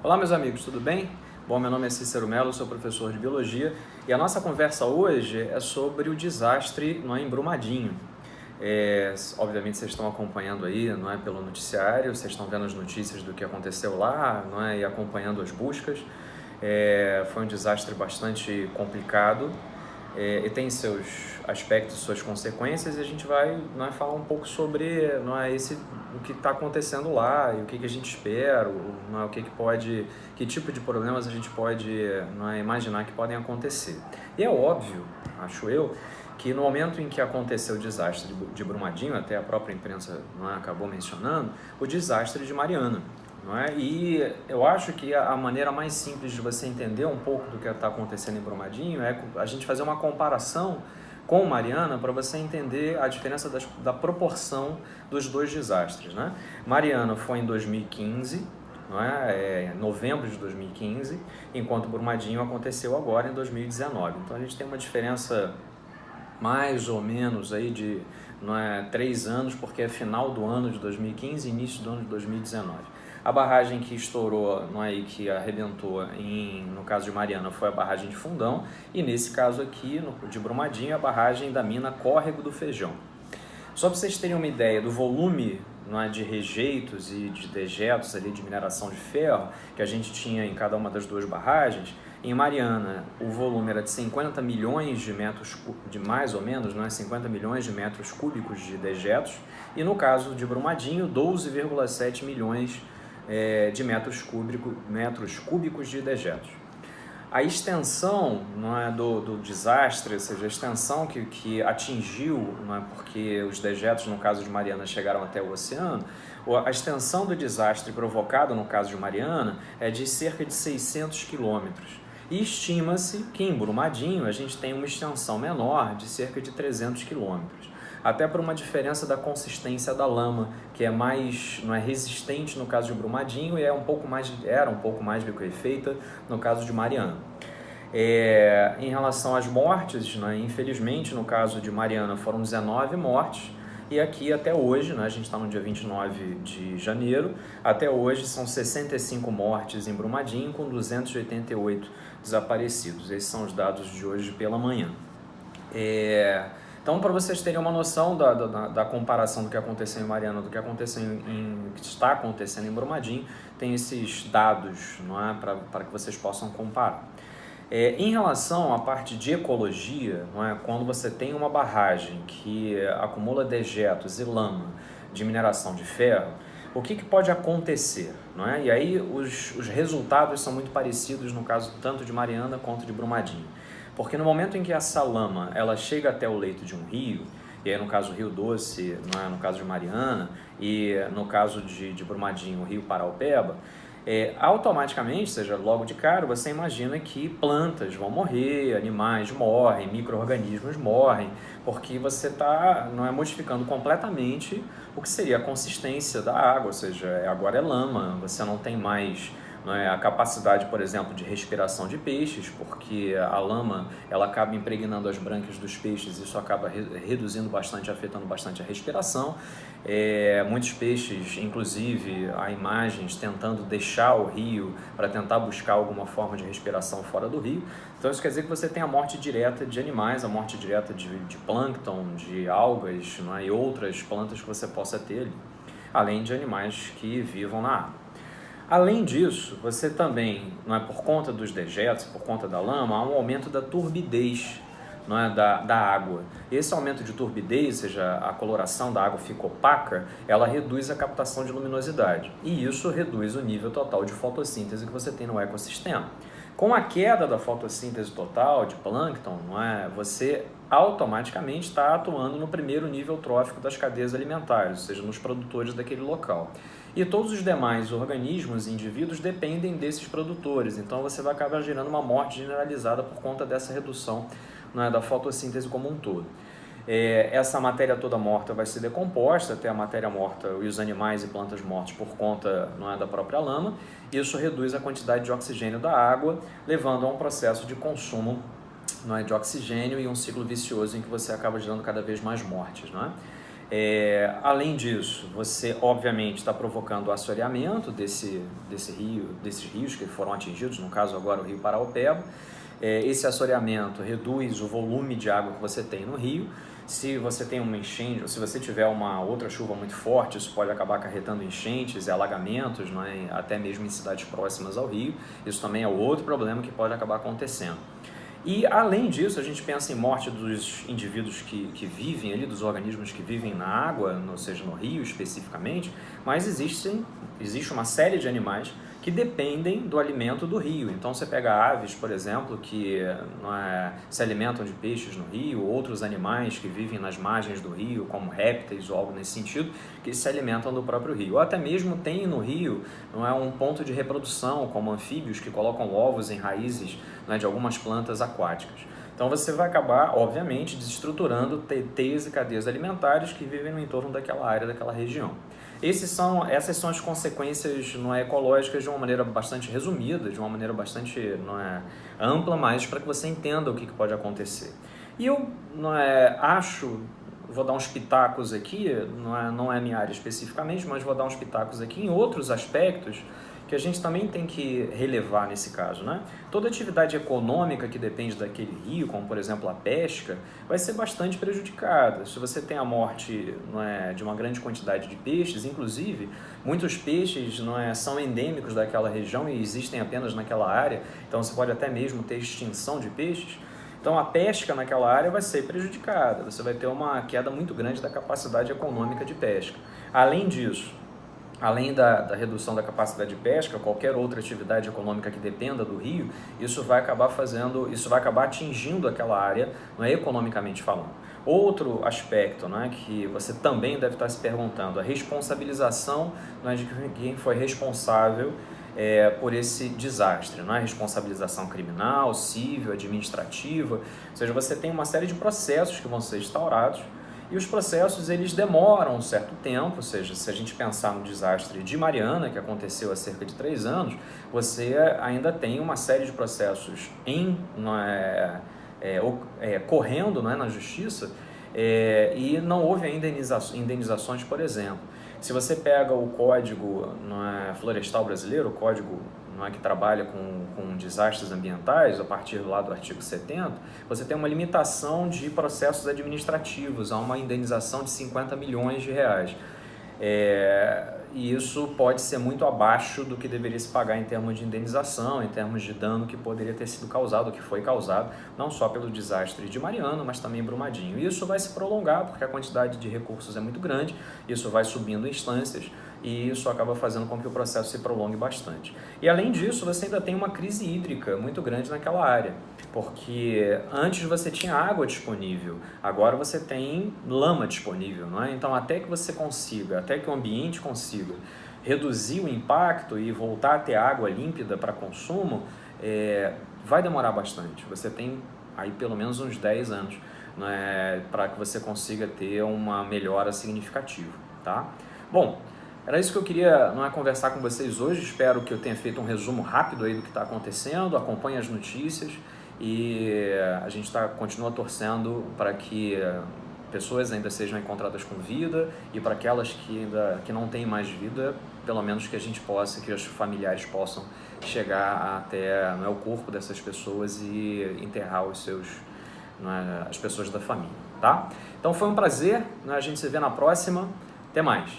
Olá, meus amigos, tudo bem? Bom, meu nome é Cícero Mello, sou professor de Biologia e a nossa conversa hoje é sobre o desastre em Brumadinho. Obviamente vocês estão acompanhando aí, não é, pelo noticiário, vocês estão vendo as notícias do que aconteceu lá, não é, e acompanhando as buscas. Foi um desastre bastante complicado e tem seus aspectos, suas consequências, e a gente vai falar um pouco sobre o que está acontecendo lá e o que a gente espera, que tipo de problemas a gente pode imaginar que podem acontecer. E é óbvio, acho eu, que no momento em que aconteceu o desastre de Brumadinho, até a própria imprensa acabou mencionando, o desastre de Mariana. E eu acho que a maneira mais simples de você entender um pouco do que está acontecendo em Brumadinho é a gente fazer uma comparação com Mariana para você entender a diferença da proporção dos dois desastres. Mariana foi em 2015, novembro de 2015, enquanto Brumadinho aconteceu agora em 2019. Então a gente tem uma diferença mais ou menos aí de 3 anos, porque é final do ano de 2015 e início do ano de 2019. A barragem que estourou, que arrebentou no caso de Mariana, foi a barragem de Fundão, e nesse caso aqui, de Brumadinho, a barragem da mina Córrego do Feijão. Só para vocês terem uma ideia do volume de rejeitos e de dejetos ali de mineração de ferro que a gente tinha em cada uma das duas barragens, em Mariana o volume era de 50 milhões de metros, de mais ou menos, 50 milhões de metros cúbicos de dejetos, e no caso de Brumadinho, 12,7 milhões de metros cúbicos de dejetos. A extensão do desastre, ou seja, a extensão que atingiu, porque os dejetos, no caso de Mariana, chegaram até o oceano, a extensão do desastre provocado, no caso de Mariana, é de cerca de 600 quilômetros. E estima-se que em Brumadinho a gente tem uma extensão menor de cerca de 300 quilômetros. Até por uma diferença da consistência da lama, que é mais resistente no caso de Brumadinho e era um pouco mais liquefeita no caso de Mariana. Em relação às mortes, infelizmente no caso de Mariana foram 19 mortes, e aqui até hoje, a gente está no dia 29 de janeiro, até hoje são 65 mortes em Brumadinho com 288 desaparecidos. Esses são os dados de hoje pela manhã. Então, para vocês terem uma noção da comparação do que aconteceu em Mariana, do que está acontecendo em Brumadinho, tem esses dados para que vocês possam comparar. Em relação à parte de ecologia, quando você tem uma barragem que acumula dejetos e lama de mineração de ferro, o que pode acontecer? E aí os resultados são muito parecidos no caso tanto de Mariana quanto de Brumadinho. Porque no momento em que essa lama ela chega até o leito de um rio, e aí no caso Rio Doce, no caso de Mariana, e no caso de Brumadinho, o Rio Paraupeba, automaticamente, seja logo de cara, você imagina que plantas vão morrer, animais morrem, micro-organismos morrem, porque você está modificando completamente o que seria a consistência da água, ou seja, agora é lama, você não tem mais a capacidade, por exemplo, de respiração de peixes, porque a lama ela acaba impregnando as brânquias dos peixes, isso acaba reduzindo bastante, afetando bastante a respiração. Muitos peixes, inclusive, há imagens tentando deixar o rio para tentar buscar alguma forma de respiração fora do rio. Então isso quer dizer que você tem a morte direta de animais, a morte direta de plâncton, de algas, e outras plantas que você possa ter ali, além de animais que vivam na água. Além disso, você também, por conta dos dejetos, por conta da lama, há um aumento da turbidez da água. Esse aumento de turbidez, ou seja, a coloração da água fica opaca, ela reduz a captação de luminosidade. E isso reduz o nível total de fotossíntese que você tem no ecossistema. Com a queda da fotossíntese total de plâncton, você automaticamente está atuando no primeiro nível trófico das cadeias alimentares, ou seja, nos produtores daquele local. E todos os demais organismos, indivíduos, dependem desses produtores, então você vai acabar gerando uma morte generalizada por conta dessa redução da fotossíntese como um todo. Essa matéria toda morta vai ser decomposta, até a matéria morta e os animais e plantas mortos por conta da própria lama. Isso reduz a quantidade de oxigênio da água, levando a um processo de consumo de oxigênio e um ciclo vicioso em que você acaba gerando cada vez mais mortes. Além disso, você obviamente está provocando o assoreamento desses rios que foram atingidos, no caso agora o Rio Paraopeba. Esse assoreamento reduz o volume de água que você tem no rio. Se você tem uma enchente, ou se você tiver uma outra chuva muito forte, isso pode acabar acarretando enchentes e alagamentos, né, até mesmo em cidades próximas ao rio. Isso também é outro problema que pode acabar acontecendo. E, além disso, a gente pensa em morte dos indivíduos que vivem ali, dos organismos que vivem na água, ou seja, no rio especificamente, mas existe uma série de animais que dependem do alimento do rio. Então, você pega aves, por exemplo, que se alimentam de peixes no rio, outros animais que vivem nas margens do rio, como répteis ou algo nesse sentido, que se alimentam do próprio rio. Ou até mesmo tem no rio um ponto de reprodução, como anfíbios que colocam ovos em raízes de algumas plantas aquáticas. Então você vai acabar, obviamente, desestruturando teias e cadeias alimentares que vivem no entorno daquela área, daquela região. Essas são as consequências ecológicas de uma maneira bastante resumida, de uma maneira bastante ampla, mas para que você entenda o que pode acontecer. E eu vou dar uns pitacos aqui, não é minha área especificamente, mas vou dar uns pitacos aqui em outros aspectos que a gente também tem que relevar nesse caso, né? Toda atividade econômica que depende daquele rio, como por exemplo a pesca, vai ser bastante prejudicada. Se você tem a morte de uma grande quantidade de peixes, inclusive muitos peixes são endêmicos daquela região e existem apenas naquela área, então você pode até mesmo ter extinção de peixes. Então a pesca naquela área vai ser prejudicada, você vai ter uma queda muito grande da capacidade econômica de pesca. Além disso, além da redução da capacidade de pesca, qualquer outra atividade econômica que dependa do rio, isso vai acabar atingindo aquela área, economicamente falando. Outro aspecto que você também deve estar se perguntando, a responsabilização de quem foi responsável por esse desastre, responsabilização criminal, civil, administrativa, ou seja, você tem uma série de processos que vão ser instaurados. E os processos eles demoram um certo tempo, ou seja, se a gente pensar no desastre de Mariana, que aconteceu há cerca de 3 anos, você ainda tem uma série de processos correndo na justiça e não houve ainda indenizações, por exemplo. Se você pega o Código Florestal Brasileiro, o código que trabalha com desastres ambientais, a partir lá do artigo 70, você tem uma limitação de processos administrativos, a uma indenização de 50 milhões de reais. E isso pode ser muito abaixo do que deveria se pagar em termos de indenização, em termos de dano que poderia ter sido causado, que foi causado, não só pelo desastre de Mariana, mas também em Brumadinho. E isso vai se prolongar, porque a quantidade de recursos é muito grande, isso vai subindo instâncias, e isso acaba fazendo com que o processo se prolongue bastante. E além disso, você ainda tem uma crise hídrica muito grande naquela área, porque antes você tinha água disponível, agora você tem lama disponível, não é? Então até que o ambiente consiga reduzir o impacto e voltar a ter água límpida para consumo, vai demorar bastante. Você tem aí pelo menos uns 10 anos para que você consiga ter uma melhora significativa, tá? Bom, era isso que eu queria conversar com vocês hoje. Espero que eu tenha feito um resumo rápido aí do que está acontecendo. Acompanhe as notícias e a gente continua torcendo para que pessoas ainda sejam encontradas com vida e para aquelas que não têm mais vida, pelo menos que os familiares possam chegar até o corpo dessas pessoas e enterrar as pessoas da família, tá? Então foi um prazer, a gente se vê na próxima. Até mais!